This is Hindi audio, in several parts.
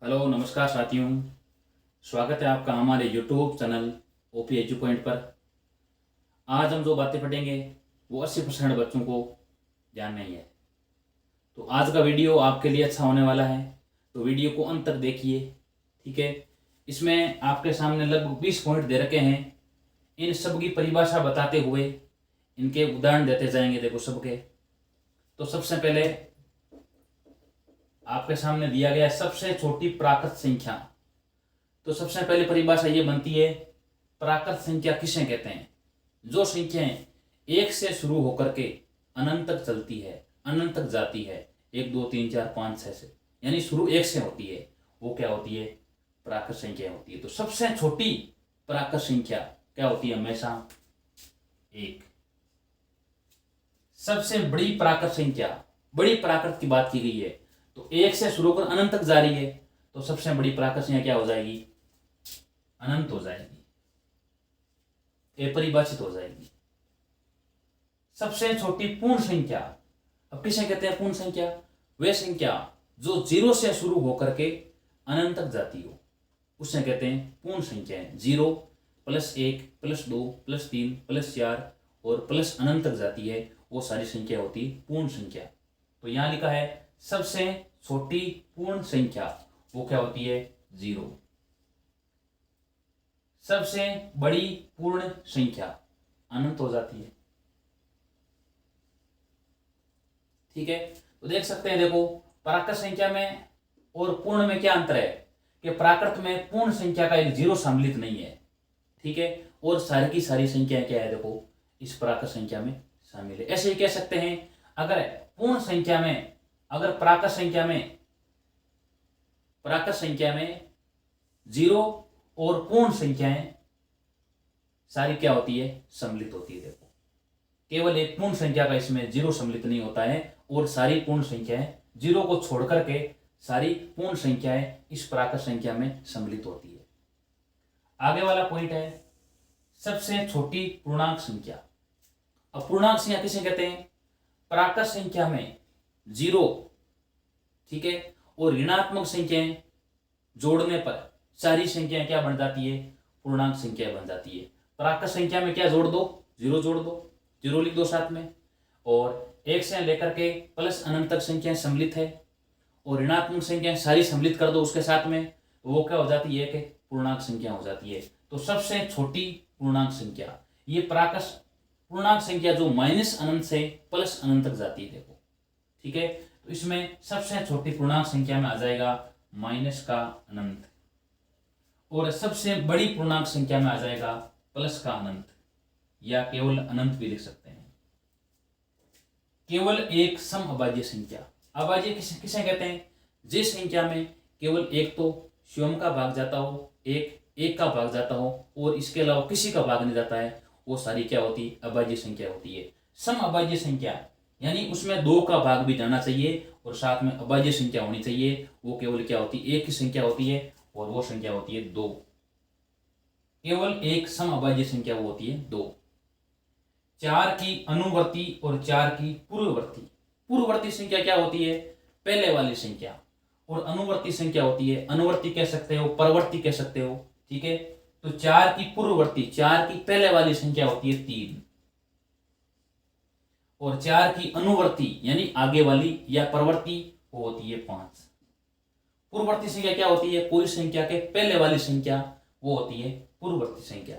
हेलो नमस्कार साथियों। स्वागत है आपका हमारे YouTube channel OP edu point पर। आज हम जो बातें पढ़ेंगे वो 80% बच्चों को ध्यान नहीं है। तो आज का वीडियो आपके लिए अच्छा होने वाला है, तो वीडियो को अंत तक देखिए। ठीक है, इसमें आपके सामने लगभग 20 पॉइंट दे रखे हैं। इन सब की परिभाषा बताते हुए इनके उदाहरण देते जाएंगे। देखो सबके, तो सबसे पहले आपके सामने दिया गया सबसे छोटी प्राकृत संख्या। तो सबसे पहले परिभाषा ये बनती है, प्राकृत संख्या किसे कहते हैं? जो संख्याएं एक से शुरू होकर के अनंत तक चलती है, अनंत तक जाती है, 1 2 3 4 5 6 से, यानी शुरू एक से होती है, वो क्या होती है? प्राकृत संख्या होती है। तो सबसे छोटी प्राकृत संख्या क्या होती है? हमेशा 1। सबसे बड़ी प्राकृत संख्या, बड़ी प्राकृत की बात की गई है, तो 1 से शुरू होकर अनंत तक जा रही है, तो सबसे बड़ी प्राकृत संख्या क्या हो जाएगी? अनंत हो जाएगी, अपरिभाषित हो जाएगी। सबसे छोटी पूर्ण संख्या, अब किसे कहते हैं पूर्ण संख्या? वे संख्या जो 0 से शुरू होकर के अनंत तक जाती हो, उसे कहते हैं पूर्ण संख्या। 0 प्लस 1 प्लस 2 प्लस 3 प्लस 4 और प्लस अनंत तक जाती है, वो सारी संख्या होती है पूर्ण संख्या। तो यहां लिखा है सबसे छोटी पूर्ण संख्या, वो क्या होती है? 0। सबसे बड़ी पूर्ण संख्या अनंत हो जाती है। ठीक है, तो देख सकते हैं, देखो प्राकृत संख्या में और पूर्ण में क्या अंतर है कि प्राकृत में पूर्ण संख्या का एक 0 सम्मिलित नहीं है। ठीक है, और सारी की सारी संख्या क्या है? देखो इस प्राकृत संख्या में शामिल है। ऐसे ही कह सकते हैं, अगर पूर्ण संख्या में, अगर प्राकृत संख्या में 0 और पूर्ण संख्याएं सारी क्या होती है? सम्मिलित होती है। देखो केवल एक पूर्ण संख्या का इसमें 0 सम्मिलित नहीं होता है, और सारी पूर्ण संख्याएं 0 को छोड़कर के सारी पूर्ण संख्याएं इस प्राकृत संख्या में सम्मिलित होती है। आगे वाला पॉइंट है सबसे छोटी पूर्णांक संख्या। अब पूर्णांक संख्या किसे कहते हैं? प्राकृत संख्या में 0, ठीक है, और ऋणात्मक संख्याएं जोड़ने पर सारी संख्याएं क्या बन जाती है? पूर्णांक संख्या बन जाती है। प्राकृत संख्या में क्या जोड़ दो? 0 जोड़ दो, 0 लिख दो साथ में, और 1 से लेकर के प्लस अनंत तक संख्याएं सम्मिलित है, और ऋणात्मक संख्याएं सारी सम्मिलित कर दो उसके साथ में, वो क्या हो जाती है? कि पूर्णांक संख्या हो जाती है। तो सबसे छोटी पूर्णांक संख्या, ये प्राकृत पूर्णांक संख्या जो माइनस अनंत से प्लस अनंत तक जाती है। देखो ठीक है, तो इसमें सबसे छोटी पूर्णांक संख्या में आ जाएगा माइनस का अनंत, और सबसे बड़ी पूर्णांक संख्या में आ जाएगा प्लस का अनंत, या केवल अनंत भी लिख सकते हैं। केवल एक सम अभाज्य संख्या। अभाज्य किसे कहते हैं? जिस संख्या में केवल एक तो स्वयं का भाग जाता हो, एक का भाग जाता हो, और इसके अलावा किसी का भाग नहीं जाता है, वो सारी क्या होती है? अभाज्य संख्या होती है। सम अभाज्य संख्या यानी उसमें 2 का भाग भी जाना चाहिए और साथ में अभाज्य संख्या होनी चाहिए, वो केवल क्या होती है? एक की संख्या होती है, और वो संख्या होती है 2। केवल एक सम अभाज्य संख्या वो होती है 2। 4 की अनुवर्ती और 4 की पूर्ववर्ती। पूर्ववर्ती संख्या क्या होती है? पहले वाली संख्या। और अनुवर्ती संख्या होती है, अनुवर्ती कह सकते हो, परवर्ती कह सकते हो। ठीक है, तो 4 की पूर्ववर्ती, 4 की पहले वाली संख्या होती है 3, और 4 की अनुवर्ती यानी आगे वाली या परवर्ती वो होती है 5। पूर्ववर्ती संख्या क्या होती है? कोई संख्या के पहले वाली संख्या वो होती है पूर्ववर्ती संख्या।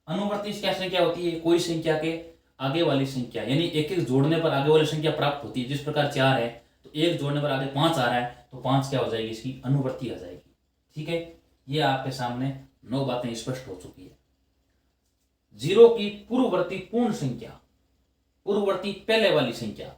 अनुवर्ती क्या संख्या होती है? कोई संख्या के आगे वाली संख्या, यानी एक एक जोड़ने पर आगे वाली संख्या प्राप्त होती है। जिस प्रकार 4 है, तो एक जोड़ने पर आगे 5 आ रहा है, तो 5 क्या हो जाएगी? इसकी अनुवर्ती आ जाएगी। ठीक है, ये आपके सामने 9 बातें स्पष्ट हो चुकी है। 0 की पूर्ववर्ती पूर्ण संख्या, पूर्ववर्ती पहले वाली संख्या,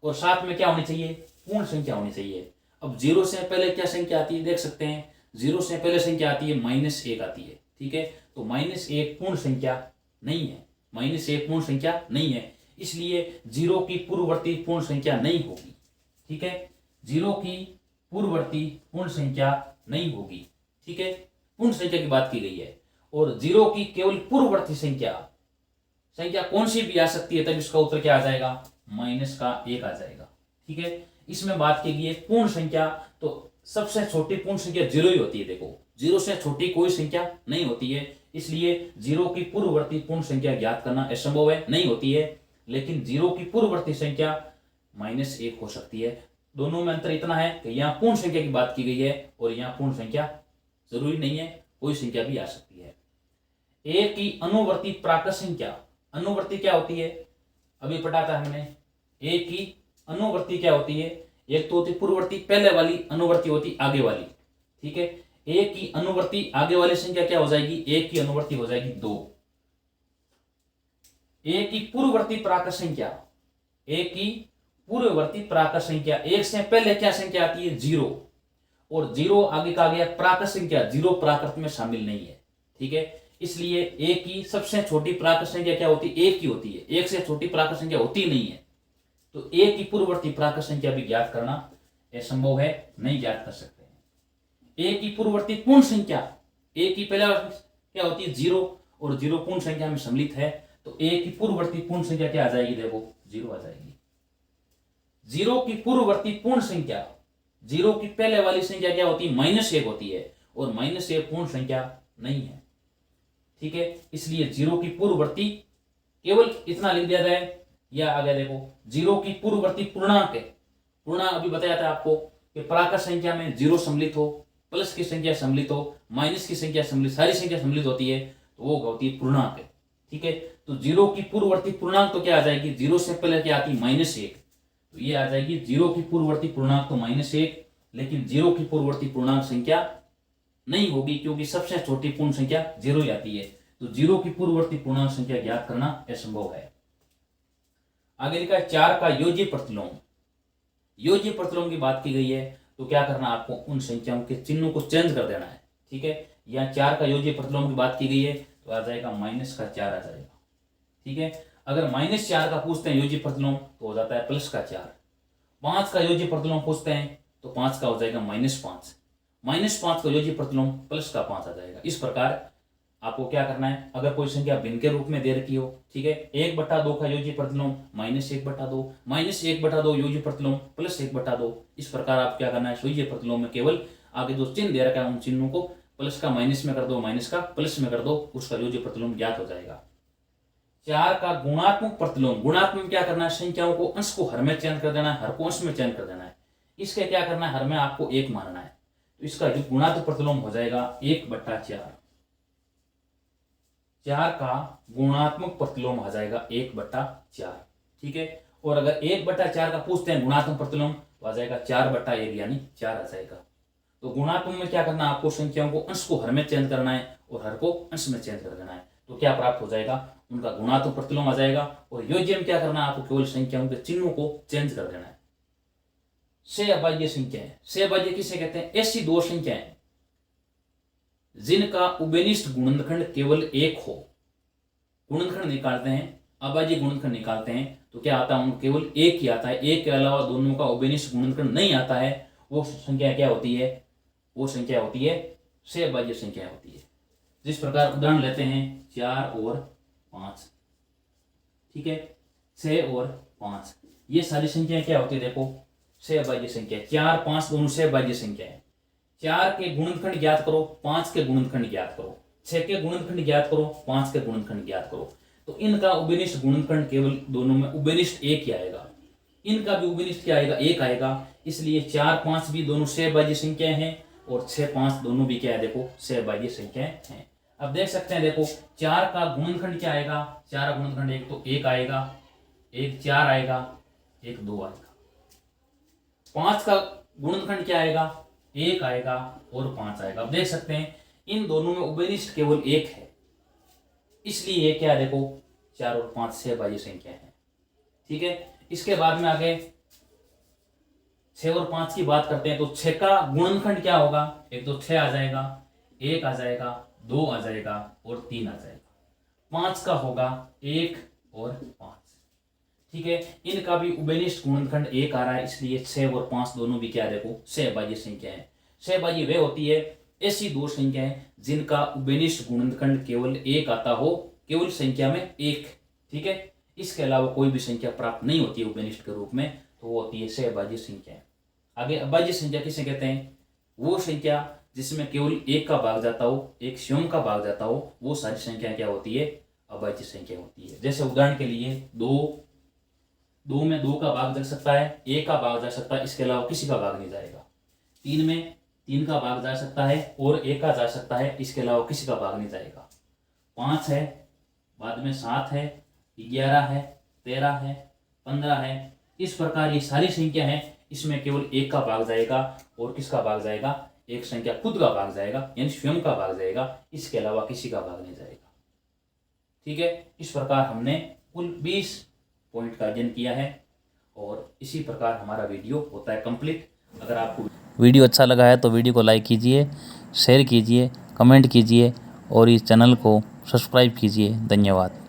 और साथ में क्या होनी चाहिए? पूर्ण संख्या होनी चाहिए। अब 0 से पहले क्या संख्या आती है? देख सकते हैं, 0 से पहले संख्या आती है -1 आती है। ठीक है, तो -1 पूर्ण संख्या नहीं है, -1 पूर्ण संख्या नहीं है, इसलिए 0 की पूर्ववर्ती पूर्ण संख्या नहीं होगी। ठीक है, 0 की पूर्ववर्ती पूर्ण संख्या नहीं होगी। ठीक है, पूर्ण संख्या की बात की गई है, और 0 की केवल पूर्ववर्ती संख्या कौन सी भी आ सकती है, तब इसका उत्तर क्या आ जाएगा? -1 आ जाएगा। ठीक है, इसमें बात की गई है पूर्ण संख्या, तो सबसे छोटी पूर्ण संख्या जीरो ही होती है। देखो जीरो से छोटी कोई संख्या नहीं होती है, इसलिए जीरो की पूर्ववर्ती पूर्ण संख्या ज्ञात करना असंभव है, नहीं होती है। लेकिन जीरो की पूर्ववर्ती संख्या -1 हो सकती है। दोनों में अंतर इतना है कि यहाँ पूर्ण संख्या की बात की गई है और यहाँ पूर्ण संख्या जरूरी नहीं है, कोई संख्या भी आ सकती है। ए की अनुवर्ती प्राकृत संख्या, अनुवर्ती क्या होती है अभी पढ़ा था हमने। ए की अनुवर्ती क्या होती है, एक तो होती पूर्ववर्ती पहले वाली, अनुवर्ती होती आगे वाली। ठीक है, ए की अनुवर्ती आगे वाली संख्या क्या हो जाएगी, ए की अनुवर्ती हो जाएगी 2। ए की पूर्ववर्ती प्राकृत संख्या, ए की पूर्ववर्ती प्राकृत संख्या, एक से पहले क्या संख्या आती है 0, और 0 आगे का गया प्राकृत संख्या, 0 प्राकृत में शामिल नहीं है। ठीक है, इसलिए ए की सबसे छोटी प्राकृत संख्या क्या होती है, एक ही होती है, एक से छोटी प्राकृत संख्या होती नहीं है। तो ए की पूर्ववर्ती प्राकृत संख्या भी ज्ञात करना असंभव है, नहीं ज्ञात कर सकते हैं। ए की पूर्ववर्ती पूर्ण संख्या, ए की पहले क्या होती है 0, और 0 पूर्ण संख्या में सम्मिलित है, तो ए की पूर्ववर्ती पूर्ण संख्या क्या आ जाएगी, देखो 0 आ जाएगी। 0 की पूर्ववर्ती पूर्ण संख्या, 0 की पहले वाली संख्या क्या होती है, -1 होती है, और -1 पूर्ण संख्या नहीं है। ठीक है, इसलिए 0 की पूर्ववर्ती केवल इतना लिख दिया जाए, या आगे देखो 0 की पूर्ववर्ती पूर्णांक है। पूर्णांक अभी बताया था आपको कि प्राकृत संख्या में 0 सम्मिलित हो, प्लस की संख्या सम्मिलित हो, माइनस की संख्या सम्मिलित, सारी संख्या सम्मिलित होती है, तो वो होती है पूर्णांक। ठीक है, तो 0 की पूर्ववर्ती पूर्णांक तो क्या आ जाएगी, 0 से पहले क्या आती है -1, तो ये आ जाएगी 0 की पूर्ववर्ती पूर्णांक तो -1, लेकिन 0 की पूर्ववर्ती पूर्णांक संख्या नहीं होगी, क्योंकि सबसे छोटी पूर्ण संख्या 0 ही आती है। तो 0 की पूर्ववर्ती पूर्णांक संख्या ज्ञात करना असंभव है। आगे लिखा है 4 का योज्य प्रतिलोम। योज्य प्रतिलोम की बात की गई है, तो क्या करना आपको, उन संख्याओं के चिन्हों को चेंज कर देना है। ठीक है, यहाँ 4 का योज्य प्रतिलोम की बात की गई है, तो आ जाएगा -4 आ जाएगा। ठीक है, अगर -4 का पूछते हैं योज्य प्रतिलोम, तो हो जाता है +4। 5 का योज्य प्रतिलोम पूछते हैं, तो 5 का हो जाएगा -5। -5 का योज्य प्रतिलोम +5 आ जाएगा। इस प्रकार आपको क्या करना है, अगर कोई संख्या भिन्न के रूप में दे रखी हो, ठीक है, 1/2 का योज्य प्रतिलोम -1/2, -1/2 योज्य प्रतिलोम +1/2। इस प्रकार आप क्या करना है, योज्य प्रतिलोम में केवल आगे जो चिन्ह दे रखा है उन चिन्हों को प्लस का माइनस में कर दो, माइनस का प्लस में कर दो, उसका योज्य प्रतिलोम ज्ञात हो जाएगा। 4 का गुणात्मक प्रतिलोम। गुणात्मक क्या करना है, संख्याओं को अंश को हर में चयन कर देना है, हर को अंश में चयन कर देना है। इसके क्या करना है, हर में आपको 1 मानना है, तो इसका जो गुणात्मक प्रतिलोम हो जाएगा 1/4। 4 का गुणात्मक प्रतिलोम आ जाएगा 1/4। ठीक है, और अगर 1/4 का पूछते हैं गुणात्मक प्रतिलोम, तो आ जाएगा 4/1 यानी 4 आ जाएगा। तो गुणात्मक में क्या करना है, आपको संख्याओं को अंश को हर में चेंज करना है और हर को अंश में चेंज कर देना है, तो क्या प्राप्त हो जाएगा, उनका गुणात्मक प्रतिलोम आ जाएगा। और योज्य में क्या करना है, आपको केवल संख्याओं के चिन्हों को चेंज कर देना है। सहअभाज्य संख्याएं, सहअभाज्य किसे कहते हैं, ऐसी दो संख्याएं जिनका उभयनिष्ठ गुणनखंड केवल 1 हो। गुणनखंड निकालते हैं, अभाज्य गुणनखंड निकालते हैं, तो क्या आता है, केवल 1 ही आता है, 1 के अलावा दोनों का उभयनिष्ठ गुणनखंड नहीं आता है, वो संख्या क्या होती है, वो संख्या होती है सहअभाज्य संख्या होती है। जिस प्रकार उदाहरण लेते हैं 4 और 5, ठीक है, 6 और 5, ये सारी संख्याएं क्या होती है, देखो सहअभाज्य संख्या। 4, 5 दोनों सहअभाज्य संख्या है। 4 के गुणनखंड ज्ञात करो, 5 के गुणनखंड ज्ञात करो, 6 के गुणनखंड ज्ञात करो, 5 के गुणनखंड ज्ञात करो, तो इनका उभयनिष्ठ गुणनखंड केवल दोनों में उभयनिष्ठ 1 ही आएगा। इनका भी उभयनिष्ठ क्या आएगा, 1 आएगा। इसलिए 4, 5 भी दोनों सहअभाज्य संख्याएं हैं और 6, 5 दोनों भी क्या है, देखो सहअभाज्य संख्याएं हैं। अब देख सकते हैं, देखो 4 का गुणनखंड क्या आएगा, 4 का गुणनखंड एक तो 1 आएगा, एक 4 आएगा, एक 2 आएगा। 5 का गुणनखंड क्या आएगा, 1 आएगा और 5 आएगा। अब देख सकते हैं इन दोनों में उभयनिष्ठ केवल 1 है, इसलिए ये क्या है, देखो 4 और 5 सहअभाज्य संख्या है। ठीक है, इसके बाद में आगे 6 और 5 की बात करते हैं, तो 6 का गुणनखंड क्या होगा, एक तो 6 आ जाएगा, 1 आ जाएगा, 2 आ जाएगा और 3 आ जाएगा। 5 का होगा 1 और 5। ठीक है, इनका भी उभयनिष्ठ गुणनखंड 1 आ रहा है, इसलिए 6 और 5 दोनों भी क्या, देखो सहअभाज्य संख्या है। सहअभाज्य वे होती है ऐसी दो संख्याएं जिनका उभयनिष्ठ गुणनखंड केवल 1 आता हो, केवल संख्या में 1। ठीक है, इसके अलावा कोई भी संख्या प्राप्त नहीं होती है उभयनिष्ठ के रूप में, तो वो होती है सहअभाज्य संख्या। आगे अभाज्य संख्या किसे कहते हैं, वो संख्या जिसमें केवल एक का भाग जाता हो, एक स्वयं का भाग जाता हो, वो सारी संख्या क्या होती है? अभाज्य संख्या होती है। जैसे उदाहरण के लिए 2 में 2 का भाग जा सकता है, 1 का भाग जा सकता है, इसके अलावा किसी का भाग नहीं जाएगा। 3 में 3 का भाग जा सकता है और 1 का जा सकता है, इसके अलावा किसी का भाग नहीं जाएगा। 5 है, बाद में 7 है, 11 है, 13 है, 15 है। इस प्रकार ये सारी संख्या है, इसमें केवल 1 का भाग जाएगा और किसका भाग जाएगा? एक संख्या खुद का भाग जाएगा, यानी स्वयं का भाग जाएगा, इसके अलावा किसी का भाग नहीं जाएगा। ठीक है, इस प्रकार हमने कुल 20 पॉइंट का अध्ययन किया है और इसी प्रकार हमारा वीडियो होता है कंप्लीट। अगर आपको वीडियो अच्छा लगा है तो वीडियो को लाइक कीजिए, शेयर कीजिए, कमेंट कीजिए और इस चैनल को सब्सक्राइब कीजिए। धन्यवाद।